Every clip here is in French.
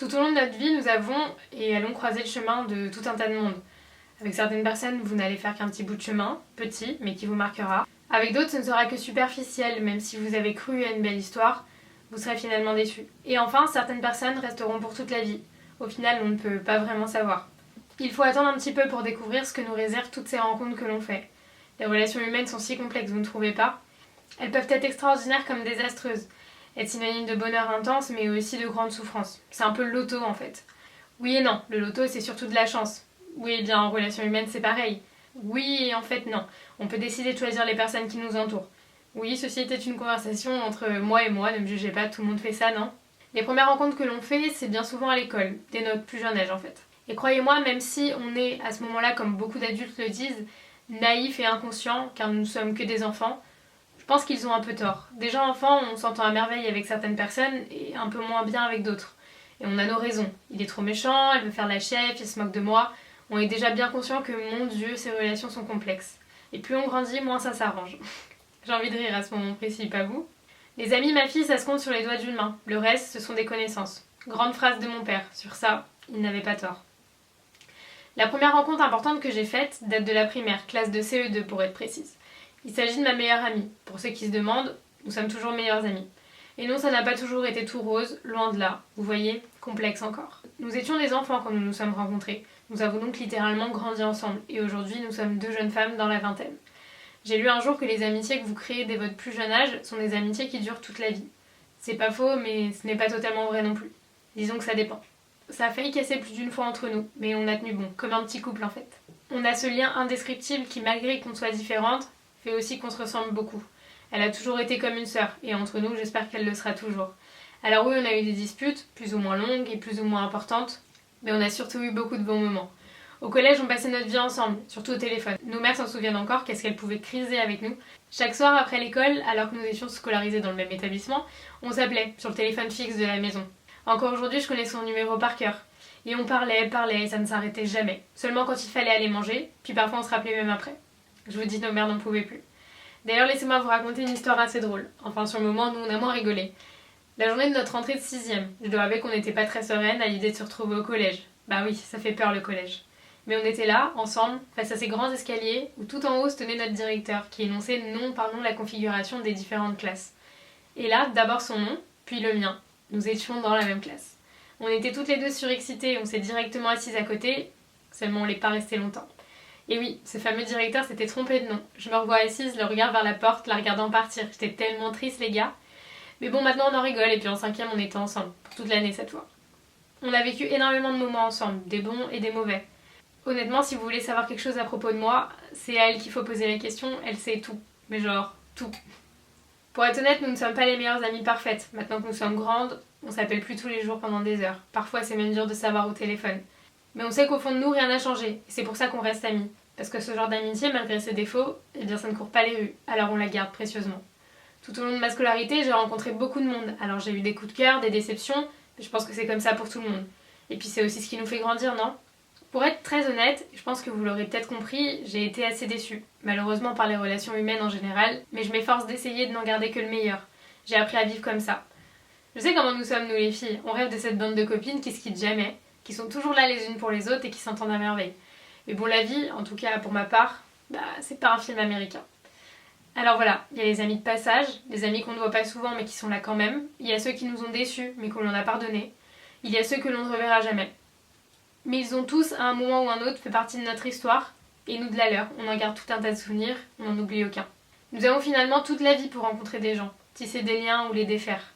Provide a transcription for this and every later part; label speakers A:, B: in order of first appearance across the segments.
A: Tout au long de notre vie, nous avons et allons croiser le chemin de tout un tas de monde. Avec certaines personnes, vous n'allez faire qu'un petit bout de chemin, petit, mais qui vous marquera. Avec d'autres, ce ne sera que superficiel, même si vous avez cru à une belle histoire, vous serez finalement déçu. Et enfin, certaines personnes resteront pour toute la vie. Au final, on ne peut pas vraiment savoir. Il faut attendre un petit peu pour découvrir ce que nous réservent toutes ces rencontres que l'on fait. Les relations humaines sont si complexes, vous ne trouvez pas ? Elles peuvent être extraordinaires comme désastreuses, être synonyme de bonheur intense mais aussi de grande souffrance. C'est un peu le loto en fait. Oui et non, le loto c'est surtout de la chance. Oui et bien en relation humaine c'est pareil. Oui et en fait non, on peut décider de choisir les personnes qui nous entourent. Oui, ceci était une conversation entre moi et moi, ne me jugez pas, tout le monde fait ça, non ? Les premières rencontres que l'on fait, c'est bien souvent à l'école, dès notre plus jeune âge en fait. Et croyez-moi, même si on est à ce moment-là, comme beaucoup d'adultes le disent, naïfs et inconscients, car nous ne sommes que des enfants, je pense qu'ils ont un peu tort. Déjà enfant, on s'entend à merveille avec certaines personnes et un peu moins bien avec d'autres. Et on a nos raisons. Il est trop méchant, elle veut faire la chef, il se moque de moi. On est déjà bien conscient que, mon Dieu, ces relations sont complexes. Et plus on grandit, moins ça s'arrange. J'ai envie de rire à ce moment précis, pas vous ? Les amis, ma fille, ça se compte sur les doigts d'une main. Le reste, ce sont des connaissances. Grande phrase de mon père. Sur ça, il n'avait pas tort. La première rencontre importante que j'ai faite date de la primaire, classe de CE2 pour être précise. Il s'agit de ma meilleure amie. Pour ceux qui se demandent, nous sommes toujours meilleures amies. Et non, ça n'a pas toujours été tout rose, loin de là. Vous voyez, complexe encore. Nous étions des enfants quand nous nous sommes rencontrés. Nous avons donc littéralement grandi ensemble. Et aujourd'hui, nous sommes deux jeunes femmes dans la vingtaine. J'ai lu un jour que les amitiés que vous créez dès votre plus jeune âge sont des amitiés qui durent toute la vie. C'est pas faux, mais ce n'est pas totalement vrai non plus. Disons que ça dépend. Ça a failli casser plus d'une fois entre nous, mais on a tenu bon, comme un petit couple en fait. On a ce lien indescriptible qui, malgré qu'on soit différentes, fait aussi qu'on se ressemble beaucoup. Elle a toujours été comme une sœur, et entre nous, j'espère qu'elle le sera toujours. Alors oui, on a eu des disputes, plus ou moins longues et plus ou moins importantes, mais on a surtout eu beaucoup de bons moments. Au collège, on passait notre vie ensemble, surtout au téléphone. Nos mères s'en souviennent encore, qu'est-ce qu'elles pouvaient criser avec nous. Chaque soir après l'école, alors que nous étions scolarisés dans le même établissement, on s'appelait sur le téléphone fixe de la maison. Encore aujourd'hui, je connais son numéro par cœur. Et on parlait, et ça ne s'arrêtait jamais. Seulement quand il fallait aller manger, puis parfois on se rappelait même après. Je vous dis, nos mères n'en pouvaient plus. D'ailleurs, laissez-moi vous raconter une histoire assez drôle. Enfin, sur le moment, nous, on a moins rigolé. La journée de notre rentrée de 6ème, je dois avouer qu'on n'était pas très sereine à l'idée de se retrouver au collège. Bah oui, ça fait peur le collège. Mais on était là, ensemble, face à ces grands escaliers, où tout en haut se tenait notre directeur, qui énonçait nom par nom la configuration des différentes classes. Et là, d'abord son nom, puis le mien. Nous étions dans la même classe. On était toutes les deux surexcitées, on s'est directement assises à côté, seulement on n'est pas resté longtemps. Et oui, ce fameux directeur s'était trompé de nom. Je me revois assise, le regard vers la porte, la regardant partir. J'étais tellement triste, les gars. Mais bon, maintenant on en rigole, et puis en 5ème, on était ensemble, pour toute l'année cette fois. On a vécu énormément de moments ensemble, des bons et des mauvais. Honnêtement, si vous voulez savoir quelque chose à propos de moi, c'est à elle qu'il faut poser les questions, elle sait tout. Mais genre, tout. Pour être honnête, nous ne sommes pas les meilleures amies parfaites. Maintenant que nous sommes grandes, on s'appelle plus tous les jours pendant des heures. Parfois, c'est même dur de savoir au téléphone. Mais on sait qu'au fond de nous, rien n'a changé. Et c'est pour ça qu'on reste amis. Parce que ce genre d'amitié, malgré ses défauts, eh bien ça ne court pas les rues. Alors on la garde précieusement. Tout au long de ma scolarité, j'ai rencontré beaucoup de monde. Alors j'ai eu des coups de cœur, des déceptions, mais je pense que c'est comme ça pour tout le monde. Et puis c'est aussi ce qui nous fait grandir, non ? Pour être très honnête, je pense que vous l'aurez peut-être compris, j'ai été assez déçue. Malheureusement par les relations humaines en général, mais je m'efforce d'essayer de n'en garder que le meilleur. J'ai appris à vivre comme ça. Je sais comment nous sommes, nous les filles. On rêve de cette bande de copines qui se quittent jamais, qui sont toujours là les unes pour les autres et qui s'entendent à merveille. Mais bon, la vie, en tout cas pour ma part, c'est pas un film américain. Alors voilà, il y a les amis de passage, les amis qu'on ne voit pas souvent mais qui sont là quand même. Il y a ceux qui nous ont déçus mais qu'on en a pardonné. Il y a ceux que l'on ne reverra jamais. Mais ils ont tous, à un moment ou un autre, fait partie de notre histoire, et nous de la leur. On en garde tout un tas de souvenirs, on n'en oublie aucun. Nous avons finalement toute la vie pour rencontrer des gens, tisser des liens ou les défaire.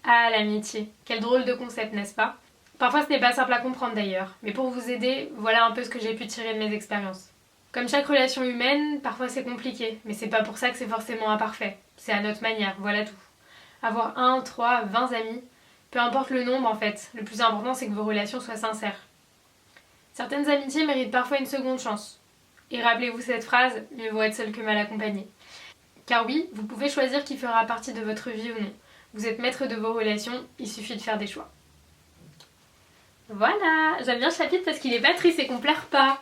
A: Ah, l'amitié, quel drôle de concept, n'est-ce pas ? Parfois ce n'est pas simple à comprendre d'ailleurs, mais pour vous aider, voilà un peu ce que j'ai pu tirer de mes expériences. Comme chaque relation humaine, parfois c'est compliqué, mais c'est pas pour ça que c'est forcément imparfait. C'est à notre manière, voilà tout. Avoir 1, 3, 20 amis, peu importe le nombre en fait, le plus important c'est que vos relations soient sincères. Certaines amitiés méritent parfois une seconde chance. Et rappelez-vous cette phrase, mieux vaut être seul que mal accompagné. Car oui, vous pouvez choisir qui fera partie de votre vie ou non. Vous êtes maître de vos relations, il suffit de faire des choix. Voilà, j'aime bien ce chapitre parce qu'il est pas triste et qu'on pleure pas.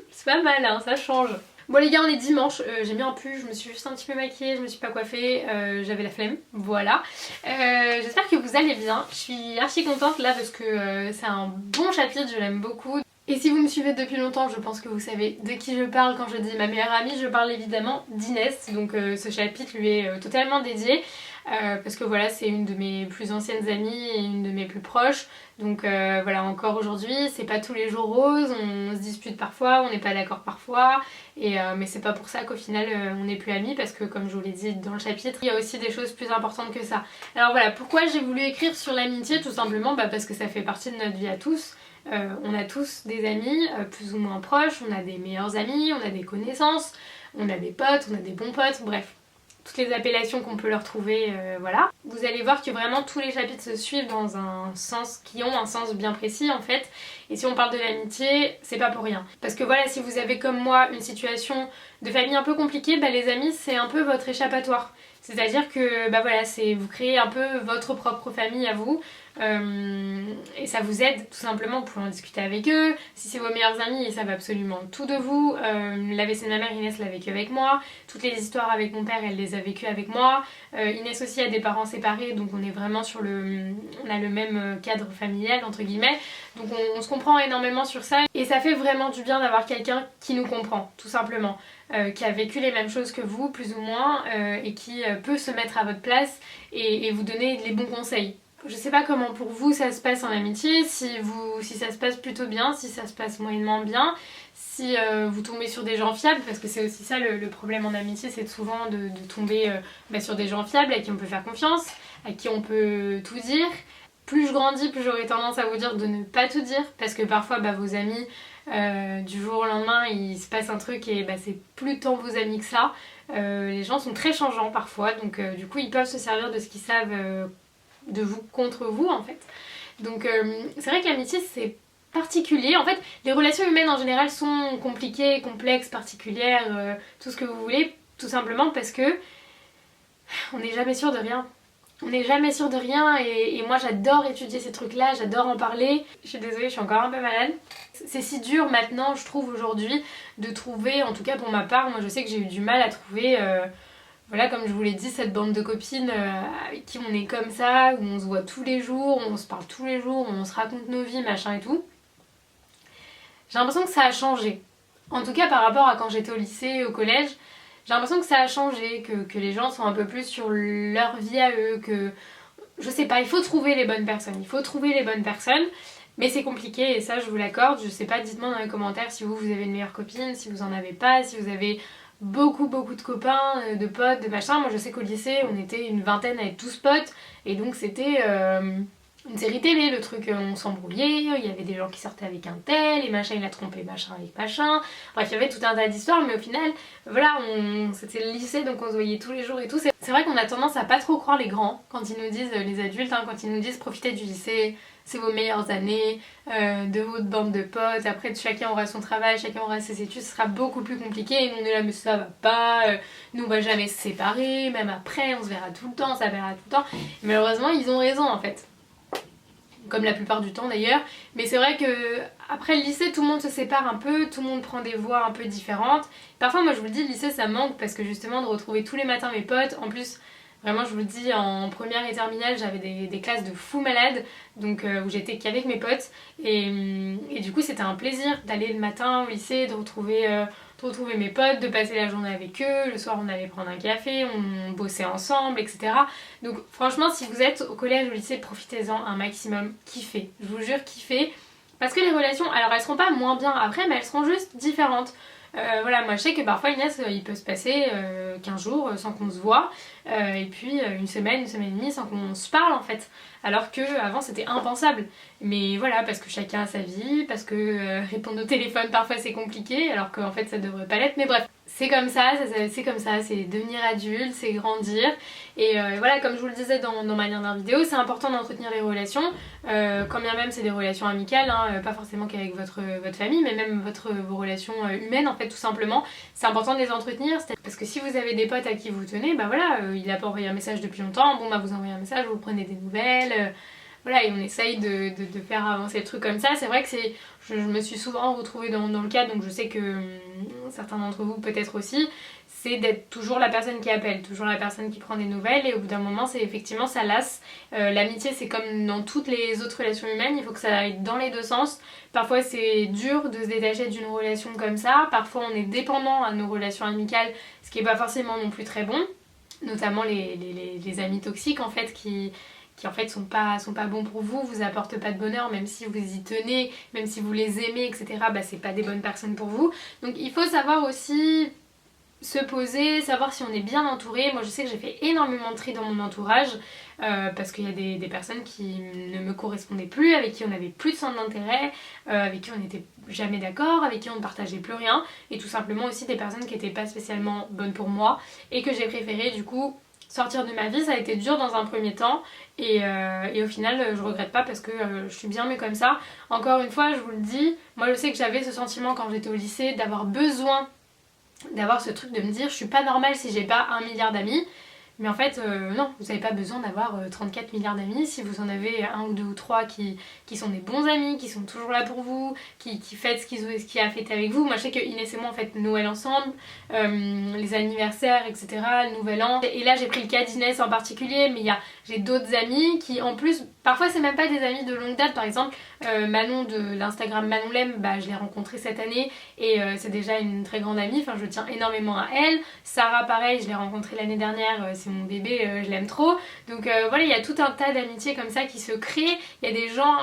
A: C'est pas mal, hein, ça change. Bon les gars, on est dimanche, j'ai mis un pull, je me suis juste un petit peu maquillée, je me suis pas coiffée, j'avais la flemme, voilà. J'espère que vous allez bien, je suis archi contente là parce que c'est un bon chapitre, je l'aime beaucoup. Et si vous me suivez depuis longtemps, je pense que vous savez de qui je parle quand je dis ma meilleure amie, je parle évidemment d'Inès, donc ce chapitre lui est totalement dédié. Parce que voilà, c'est une de mes plus anciennes amies et une de mes plus proches, donc voilà, encore aujourd'hui c'est pas tous les jours rose, on se dispute parfois, on n'est pas d'accord parfois, mais c'est pas pour ça qu'au final on n'est plus amis, parce que comme je vous l'ai dit dans le chapitre, il y a aussi des choses plus importantes que ça. Alors voilà, pourquoi j'ai voulu écrire sur l'amitié? Tout simplement parce que ça fait partie de notre vie à tous. On a tous des amis plus ou moins proches, on a des meilleurs amis, on a des connaissances, on a des potes, on a des bons potes, bref. Toutes les appellations qu'on peut leur trouver, voilà. Vous allez voir que vraiment tous les chapitres se suivent dans un sens, qui ont un sens bien précis en fait. Et si on parle de l'amitié, c'est pas pour rien. Parce que voilà, si vous avez comme moi une situation de famille un peu compliquée, les amis c'est un peu votre échappatoire. C'est-à-dire que voilà, vous créez un peu votre propre famille à vous. Et ça vous aide tout simplement, vous pouvez en discuter avec eux. Si c'est vos meilleurs amis, ils savent absolument tout de vous. L'AVC de ma mère, Inès l'a vécu avec moi. Toutes les histoires avec mon père, elle les a vécues avec moi. Inès aussi a des parents séparés, donc on est vraiment on a le même cadre familial entre guillemets. Donc on se comprend énormément sur ça. Et ça fait vraiment du bien d'avoir quelqu'un qui nous comprend, tout simplement. Qui a vécu les mêmes choses que vous, plus ou moins, et qui peut se mettre à votre place et vous donner les bons conseils. Je sais pas comment pour vous ça se passe en amitié, si ça se passe plutôt bien, si ça se passe moyennement bien, si vous tombez sur des gens fiables, parce que c'est aussi ça le problème en amitié, c'est souvent de tomber sur des gens fiables à qui on peut faire confiance, à qui on peut tout dire. Plus je grandis, plus j'aurai tendance à vous dire de ne pas tout dire, parce que parfois vos amis, du jour au lendemain il se passe un truc et c'est plus tant vos amis que ça. Les gens sont très changeants parfois, donc du coup ils peuvent se servir de ce qu'ils savent de vous contre vous en fait. Donc c'est vrai que l'amitié c'est particulier. En fait les relations humaines en général sont compliquées, complexes, particulières, tout ce que vous voulez, tout simplement parce que on n'est jamais sûr de rien. On n'est jamais sûr de rien et moi j'adore étudier ces trucs là, j'adore en parler. Je suis désolée, je suis encore un peu malade. C'est si dur maintenant je trouve aujourd'hui de trouver, en tout cas pour ma part, moi je sais que j'ai eu du mal à trouver voilà, comme je vous l'ai dit, cette bande de copines avec qui on est comme ça, où on se voit tous les jours, on se parle tous les jours, on se raconte nos vies, machin et tout. J'ai l'impression que ça a changé. En tout cas par rapport à quand j'étais au lycée, au collège, j'ai l'impression que ça a changé, que les gens sont un peu plus sur leur vie à eux, que... Je sais pas, il faut trouver les bonnes personnes, mais c'est compliqué et ça je vous l'accorde. Je sais pas, dites-moi dans les commentaires si vous avez une meilleure copine, si vous en avez pas, si vous avez beaucoup de copains, de potes, de machin. Moi je sais qu'au lycée on était une vingtaine à être tous potes et donc c'était une série télé le truc, on s'embrouillait, il y avait des gens qui sortaient avec un tel et machin il a trompé machin avec machin, bref il y avait tout un tas d'histoires, mais au final voilà, c'était le lycée donc on se voyait tous les jours et tout. C'est vrai qu'on a tendance à pas trop croire les grands quand ils nous disent, les adultes, quand ils nous disent profitez du lycée, c'est vos meilleures années, de votre bande de potes, après chacun aura son travail, chacun aura ses études, ce sera beaucoup plus compliqué et nous on est là mais ça va pas, nous on va jamais se séparer, même après on se verra tout le temps, ça verra tout le temps. Et malheureusement ils ont raison en fait, comme la plupart du temps d'ailleurs, mais c'est vrai que après le lycée tout le monde se sépare un peu, tout le monde prend des voies un peu différentes. Parfois moi je vous le dis, le lycée ça me manque parce que justement de retrouver tous les matins mes potes, en plus vraiment je vous le dis, en première et terminale j'avais des classes de fous malades, donc où j'étais qu'avec mes potes et du coup c'était un plaisir d'aller le matin au lycée, de retrouver mes potes, de passer la journée avec eux, le soir on allait prendre un café, on bossait ensemble, etc. Donc franchement si vous êtes au collège ou au lycée, profitez-en un maximum, kiffez, je vous jure kiffez, parce que les relations, alors elles seront pas moins bien après, mais elles seront juste différentes. Voilà, moi je sais que parfois Inès il peut se passer 15 jours sans qu'on se voit, et puis une semaine et demie sans qu'on se parle en fait, alors que avant c'était impensable. Mais voilà, parce que chacun a sa vie, parce que répondre au téléphone parfois c'est compliqué, alors qu'en fait ça devrait pas l'être, mais bref. C'est comme ça, c'est devenir adulte, c'est grandir. Et voilà, comme je vous le disais dans ma dernière vidéo, c'est important d'entretenir les relations, quand bien même c'est des relations amicales, pas forcément qu'avec votre famille, mais même vos relations humaines en fait tout simplement. C'est important de les entretenir, parce que si vous avez des potes à qui vous tenez, voilà, il a pas envoyé un message depuis longtemps, bon vous envoyez un message, vous prenez des nouvelles, voilà, et on essaye de faire avancer le truc comme ça. C'est vrai que je me suis souvent retrouvée dans le cas, donc je sais que certains d'entre vous peut-être aussi, c'est d'être toujours la personne qui appelle, toujours la personne qui prend des nouvelles, et au bout d'un moment c'est effectivement ça lasse. L'amitié c'est comme dans toutes les autres relations humaines, il faut que ça aille dans les deux sens. Parfois c'est dur de se détacher d'une relation comme ça, parfois on est dépendant à nos relations amicales, ce qui n'est pas forcément non plus très bon, notamment les amis toxiques en fait qui en fait sont pas bons pour vous, vous apportent pas de bonheur, même si vous y tenez, même si vous les aimez, etc. Bah c'est pas des bonnes personnes pour vous. Donc il faut savoir aussi se poser, savoir si on est bien entouré. Moi je sais que j'ai fait énormément de tri dans mon entourage parce qu'il y a des personnes qui ne me correspondaient plus, avec qui on n'avait plus de centre d'intérêt, avec qui on n'était jamais d'accord, avec qui on ne partageait plus rien, et tout simplement aussi des personnes qui n'étaient pas spécialement bonnes pour moi et que j'ai préféré du coup sortir de ma vie. Ça a été dur dans un premier temps et au final je regrette pas parce que je suis bien mieux comme ça. Encore une fois je vous le dis, moi je sais que j'avais ce sentiment quand j'étais au lycée d'avoir besoin d'avoir ce truc de me dire je suis pas normale si j'ai pas 1 milliard d'amis. Mais en fait, non, vous n'avez pas besoin d'avoir 34 milliards d'amis. Si vous en avez un ou deux ou trois qui sont des bons amis, qui sont toujours là pour vous, qui fêtent ce qui a fêté avec vous. Moi, je sais que Inès et moi, on fête Noël ensemble, les anniversaires, etc., le Nouvel An. Et là, j'ai pris le cas d'Inès en particulier, mais j'ai d'autres amis qui, en plus, parfois, c'est même pas des amis de longue date. Par exemple, Manon de l'Instagram Manon Lem, bah, je l'ai rencontrée cette année et c'est déjà une très grande amie. Enfin, je tiens énormément à elle. Sarah, pareil, je l'ai rencontrée l'année dernière. C'est mon bébé, je l'aime trop. Donc voilà, il y a tout un tas d'amitiés comme ça qui se créent. Il y a des gens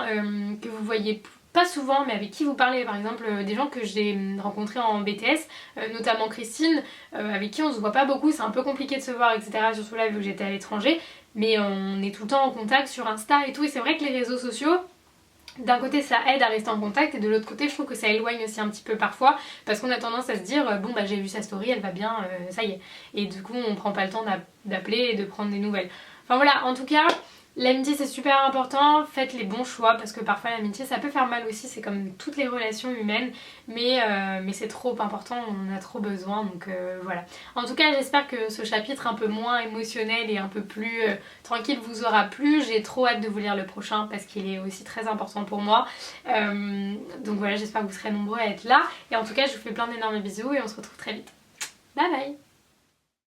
A: que vous voyez pas souvent mais avec qui vous parlez, par exemple des gens que j'ai rencontrés en BTS, notamment Christine, avec qui on se voit pas beaucoup, c'est un peu compliqué de se voir, etc. Surtout là vu que j'étais à l'étranger, mais on est tout le temps en contact sur Insta et tout, et c'est vrai que les réseaux sociaux, d'un côté ça aide à rester en contact et de l'autre côté je trouve que ça éloigne aussi un petit peu parfois parce qu'on a tendance à se dire bon bah j'ai vu sa story, elle va bien, ça y est, et du coup on prend pas le temps d'appeler et de prendre des nouvelles. Enfin voilà, en tout cas l'amitié c'est super important, faites les bons choix parce que parfois l'amitié ça peut faire mal aussi, c'est comme toutes les relations humaines, mais c'est trop important, on en a trop besoin, donc voilà. En tout cas j'espère que ce chapitre un peu moins émotionnel et un peu plus tranquille vous aura plu. J'ai trop hâte de vous lire le prochain parce qu'il est aussi très important pour moi, donc voilà, j'espère que vous serez nombreux à être là, et en tout cas je vous fais plein d'énormes bisous et on se retrouve très vite. Bye bye.